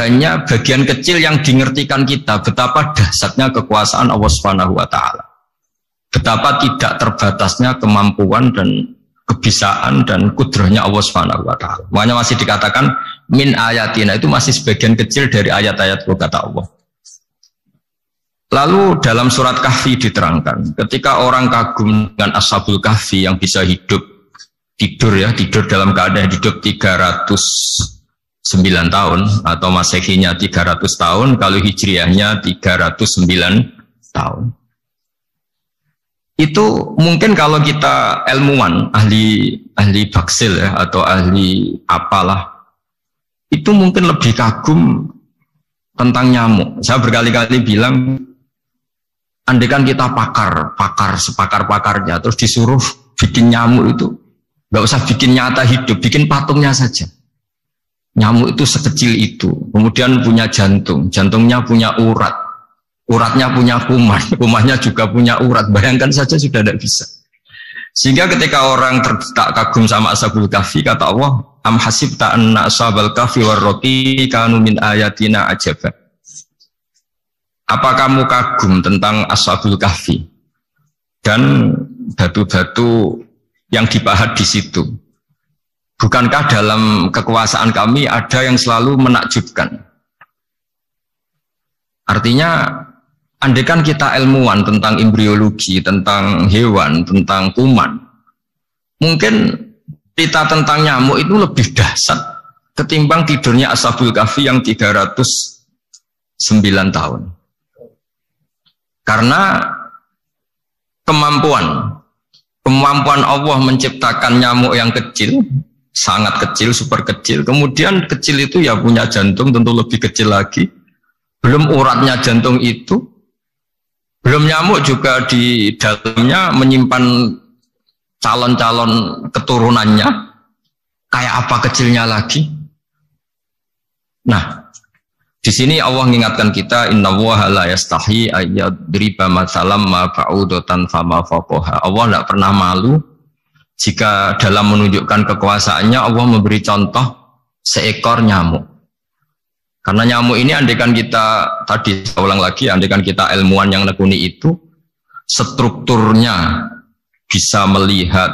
hanya bagian kecil yang dingertikan kita betapa dahsyatnya kekuasaan Allah Subhanahu wa taala. Betapa tidak terbatasnya kemampuan dan kebisaan dan kudrahnya Allah Subhanahu wa taala. Makanya masih dikatakan min ayatina, itu masih sebagian kecil dari ayat-ayat kata Allah. Lalu dalam surat Kahfi diterangkan, ketika orang kagum dengan Ashabul Kahfi yang bisa hidup tidur dalam keadaan hidup 309 tahun atau Masehinya 300 tahun, kalau Hijriahnya 309 tahun. Itu mungkin kalau kita ilmuwan, ahli baksil atau ahli apalah, itu mungkin lebih kagum tentang nyamuk. Saya berkali-kali bilang, andaikan kita sepakar-pakarnya, terus disuruh bikin nyamuk itu, nggak usah bikin nyata hidup, bikin patungnya saja. Nyamuk itu sekecil itu, kemudian punya jantung, jantungnya punya urat, uratnya punya kuman, kumannya juga punya urat. Bayangkan saja sudah tidak bisa. Sehingga ketika orang tak kagum sama Ashabul Kahfi, kata Allah, am hasibta anna ashabal kahfi warraqi kanu min ayatina ajaba. Apa kamu kagum tentang Ashabul Kahfi dan batu-batu yang dipahat di situ? Bukankah dalam kekuasaan kami ada yang selalu menakjubkan? Artinya, andaikan kita ilmuwan tentang embriologi, tentang hewan, tentang kuman, mungkin cerita tentang nyamuk itu lebih dahsyat ketimbang tidurnya Ashabul Kahfi yang 309 tahun. Karena kemampuan Allah menciptakan nyamuk yang kecil, sangat kecil, super kecil. Kemudian kecil itu ya punya jantung tentu lebih kecil lagi. Belum uratnya jantung itu. Belum nyamuk juga di dalamnya menyimpan calon-calon keturunannya. Kayak apa kecilnya lagi? Nah, di sini Allah mengingatkan kita, innallaha la yastahi ayyadriba matsalam ma ba'udatan fama fawqaha. Allah tidak pernah malu jika dalam menunjukkan kekuasaannya Allah memberi contoh seekor nyamuk. Karena nyamuk ini andaikan kita, tadi saya ulang lagi, andaikan kita ilmuwan yang nekuni itu, strukturnya bisa melihat,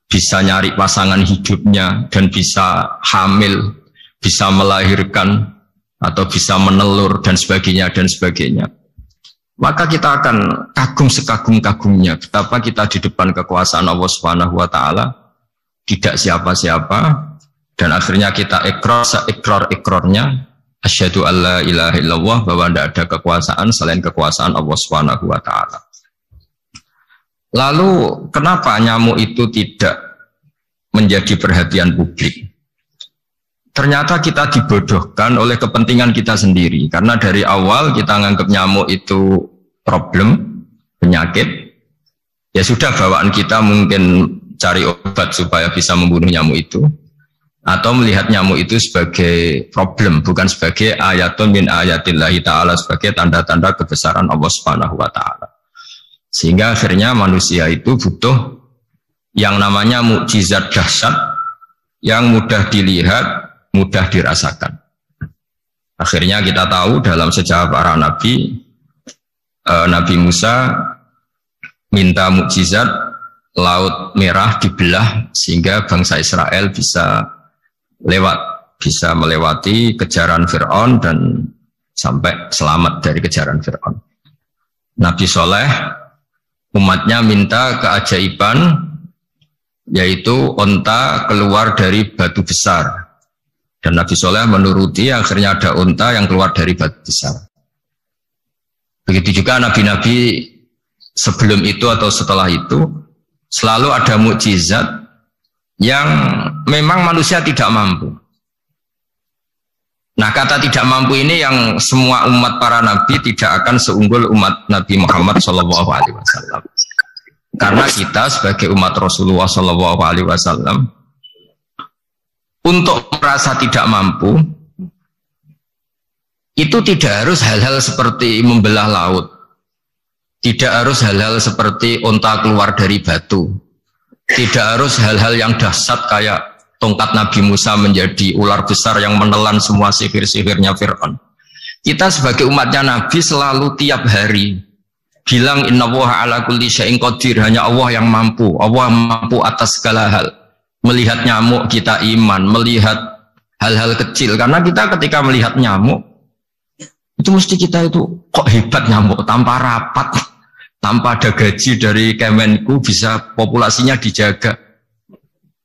bisa nyari pasangan hidupnya, dan bisa hamil, bisa melahirkan, atau bisa menelur, dan sebagainya, maka kita akan kagum sekagum-kagumnya betapa kita di depan kekuasaan Allah Subhanahu wa taala tidak siapa-siapa, dan akhirnya kita ikrar-ikrarnya asyhadu alla ilaha illallah, bahwa tidak ada kekuasaan selain kekuasaan Allah Subhanahu wa taala. Lalu kenapa nyamuk itu tidak menjadi perhatian publik? Ternyata kita dibodohkan oleh kepentingan kita sendiri. Karena dari awal kita nganggap nyamuk itu problem, penyakit. Ya sudah, bawaan kita mungkin cari obat supaya bisa membunuh nyamuk itu. Atau melihat nyamuk itu sebagai problem, bukan sebagai ayatun min ayatillahi ta'ala, sebagai tanda-tanda kebesaran Allah Subhanahu wa ta'ala. Sehingga akhirnya manusia itu butuh yang namanya mukjizat dahsyat, yang mudah dilihat, mudah dirasakan. Akhirnya kita tahu dalam sejarah para nabi, Nabi Musa minta mukjizat Laut Merah dibelah sehingga bangsa Israel bisa melewati kejaran Fir'aun dan sampai selamat dari kejaran Fir'aun. Nabi Soleh umatnya minta keajaiban, yaitu onta keluar dari batu besar. Dan Nabi Soleh menuruti, akhirnya ada unta yang keluar dari batu besar. Begitu juga nabi-nabi sebelum itu atau setelah itu, selalu ada mukjizat yang memang manusia tidak mampu. Nah, kata tidak mampu ini yang semua umat para nabi tidak akan seunggul umat Nabi Muhammad SAW. Karena kita sebagai umat Rasulullah SAW, untuk merasa tidak mampu, itu tidak harus hal-hal seperti membelah laut. Tidak harus hal-hal seperti unta keluar dari batu. Tidak harus hal-hal yang dahsyat kayak tongkat Nabi Musa menjadi ular besar yang menelan semua sihir-sihirnya Fir'aun. Kita sebagai umatnya Nabi selalu tiap hari bilang innallaha ala kulli syai'in qadir, hanya Allah yang mampu. Allah mampu atas segala hal. Melihat nyamuk kita iman, melihat hal-hal kecil. Karena kita ketika melihat nyamuk itu mesti kita itu kok hebat nyamuk tanpa rapat, tanpa ada gaji dari Kemenku bisa populasinya dijaga.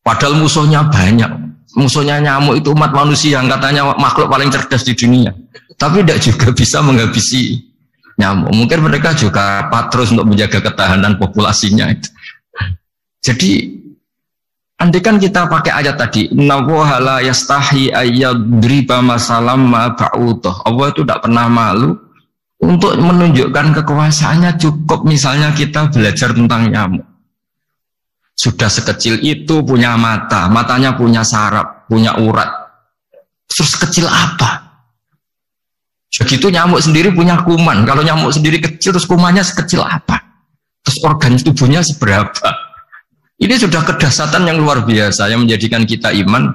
Padahal musuhnya banyak. Musuhnya nyamuk itu umat manusia yang katanya makhluk paling cerdas di dunia. Tapi tidak juga bisa menghabisi nyamuk. Mungkin mereka juga patros untuk menjaga ketahanan populasinya itu. Jadi andai kan kita pakai ayat tadi, innallaha la yastahi ayyadriba masalam ma ba'udah. Allah itu tidak pernah malu untuk menunjukkan kekuasaannya. Cukup misalnya kita belajar tentang nyamuk. Sudah sekecil itu punya mata, matanya punya saraf, punya urat. Terus kecil apa? Begitu nyamuk sendiri punya kuman. Kalau nyamuk sendiri kecil, terus kumannya sekecil apa? Terus organ tubuhnya seberapa? Ini sudah kedahsyatan yang luar biasa yang menjadikan kita iman.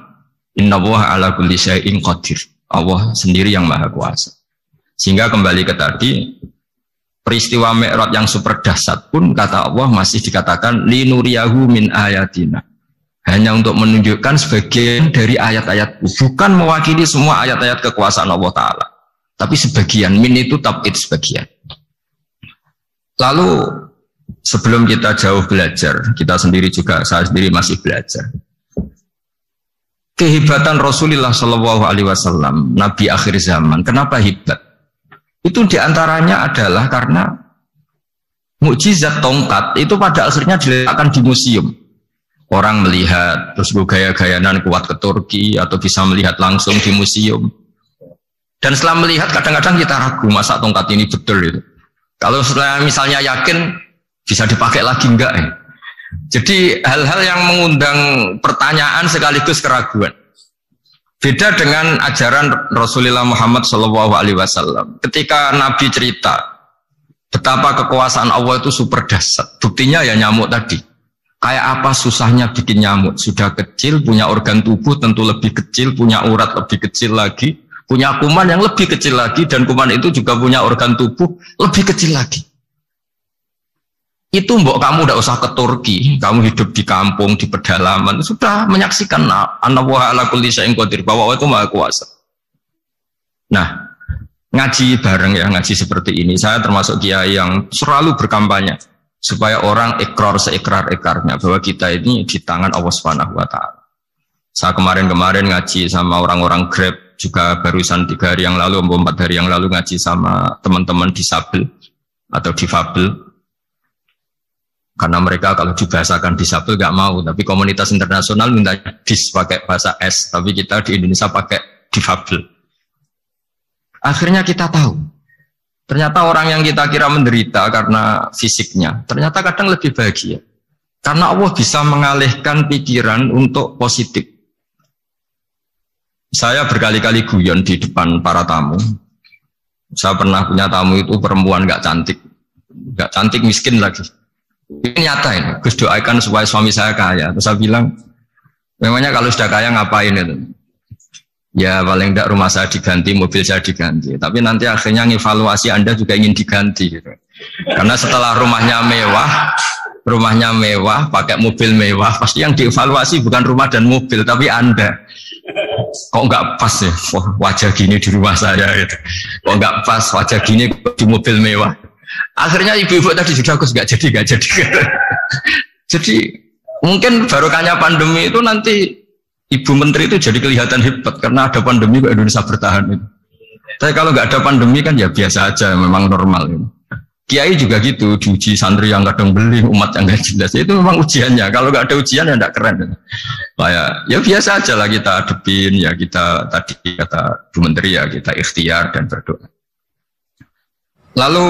Innallaha ala kulli syai'in qadir. Allah sendiri yang maha kuasa. Sehingga kembali ke tadi, peristiwa Mi'raj yang super dahsyat pun kata Allah masih dikatakan linuriyahu min ayatina. Hanya untuk menunjukkan sebagian dari ayat-ayat, bukan mewakili semua ayat-ayat kekuasaan Allah Ta'ala. Tapi sebagian, min itu tab'id sebagian. Lalu sebelum kita jauh belajar, kita sendiri juga, saya sendiri masih belajar. Kehebatan Rasulullah SAW, Nabi akhir zaman, kenapa hebat? Itu diantaranya adalah karena mukjizat tongkat itu pada akhirnya diletakkan di museum. Orang melihat, terus gaya-gayanan kuat ke Turki, atau bisa melihat langsung di museum. Dan setelah melihat, kadang-kadang kita ragu, masa tongkat ini betul itu. Kalau setelah misalnya yakin, bisa dipakai lagi enggak ya? Jadi hal-hal yang mengundang pertanyaan sekaligus keraguan. Beda dengan ajaran Rasulullah Muhammad SAW. Ketika Nabi cerita betapa kekuasaan Allah itu super dahsyat, buktinya ya nyamuk tadi. Kayak apa susahnya bikin nyamuk? Sudah kecil, punya organ tubuh tentu lebih kecil, punya urat lebih kecil lagi, punya kuman yang lebih kecil lagi, dan kuman itu juga punya organ tubuh lebih kecil lagi. Itu mbok kamu tidak usah ke Turki, kamu hidup di kampung, di pedalaman, sudah menyaksikan Anallaha ala kulli syai'in qadir, bahwa Allah itu maha kuasa. Nah, ngaji bareng ya, ngaji seperti ini, saya termasuk kiai yang selalu berkampanye supaya orang ikrar seikrar-ikrarnya bahwa kita ini di tangan Allah Subhanahu wa Ta'ala. Saya kemarin-kemarin ngaji sama orang-orang Grab, juga barusan 3 hari yang lalu, 4 hari yang lalu ngaji sama teman-teman disabel atau difabel. Karena mereka kalau dibahasakan disabel gak mau, tapi komunitas internasional minta dis pakai bahasa S, tapi kita di Indonesia pakai difabel. Akhirnya kita tahu, ternyata orang yang kita kira menderita karena fisiknya, ternyata kadang lebih bahagia. Karena Allah bisa mengalihkan pikiran untuk positif. Saya berkali-kali guyon di depan para tamu. Saya pernah punya tamu itu perempuan gak cantik miskin lagi. Ini nyata ini, Gus doakan supaya suami saya kaya. Terus saya bilang, memangnya kalau sudah kaya ngapain itu? Ya paling tidak rumah saya diganti, mobil saya diganti. Tapi nanti akhirnya evaluasi Anda juga ingin diganti. Gitu. Karena setelah rumahnya mewah, pakai mobil mewah, pasti yang dievaluasi bukan rumah dan mobil, tapi Anda. Kok nggak pas ya wajah gini di rumah saya? Gitu. Kok nggak pas wajah gini di mobil mewah? Akhirnya ibu-ibu tadi sudah aku nggak jadi. Jadi mungkin barokahnya pandemi itu nanti Ibu Menteri itu jadi kelihatan hebat karena ada pandemi kok Indonesia bertahan itu. Tapi kalau nggak ada pandemi kan ya biasa aja, memang normal. Gitu. Kiai juga gitu, diuji santri yang kadang beling, umat yang nggak jelas. Itu memang ujiannya. Kalau nggak ada ujian ya nggak keren. Ya biasa aja lah kita hadepin, ya kita tadi kata Bu Menteri ya kita ikhtiar dan berdoa. Lalu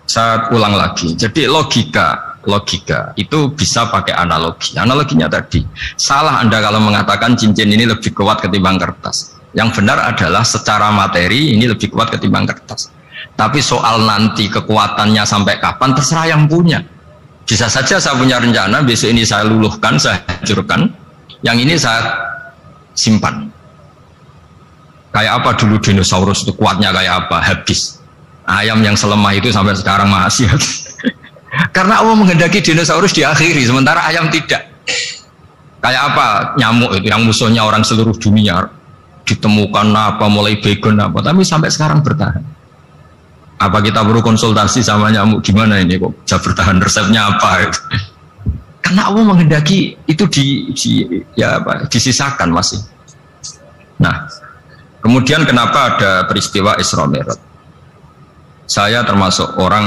saya ulang lagi. Jadi logika itu bisa pakai analogi. Analoginya tadi, salah Anda kalau mengatakan cincin ini lebih kuat ketimbang kertas. Yang benar adalah secara materi ini lebih kuat ketimbang kertas. Tapi soal nanti kekuatannya sampai kapan terserah yang punya. Bisa saja saya punya rencana besok ini saya luluhkan, saya hancurkan. Yang ini saya simpan. Kayak apa dulu dinosaurus itu kuatnya kayak apa? Habis. Ayam yang selemah itu sampai sekarang masih. Karena Allah menghendaki dinosaurus diakhiri, sementara ayam tidak. Kayak apa nyamuk itu yang musuhnya orang seluruh dunia, ditemukan apa mulai begon apa, tapi sampai sekarang bertahan. Apa kita perlu konsultasi sama nyamuk gimana ini kok bisa bertahan, resepnya apa? Karena Allah menghendaki itu disisakan masih. Nah, kemudian kenapa ada peristiwa Isra Mi'raj? Saya termasuk orang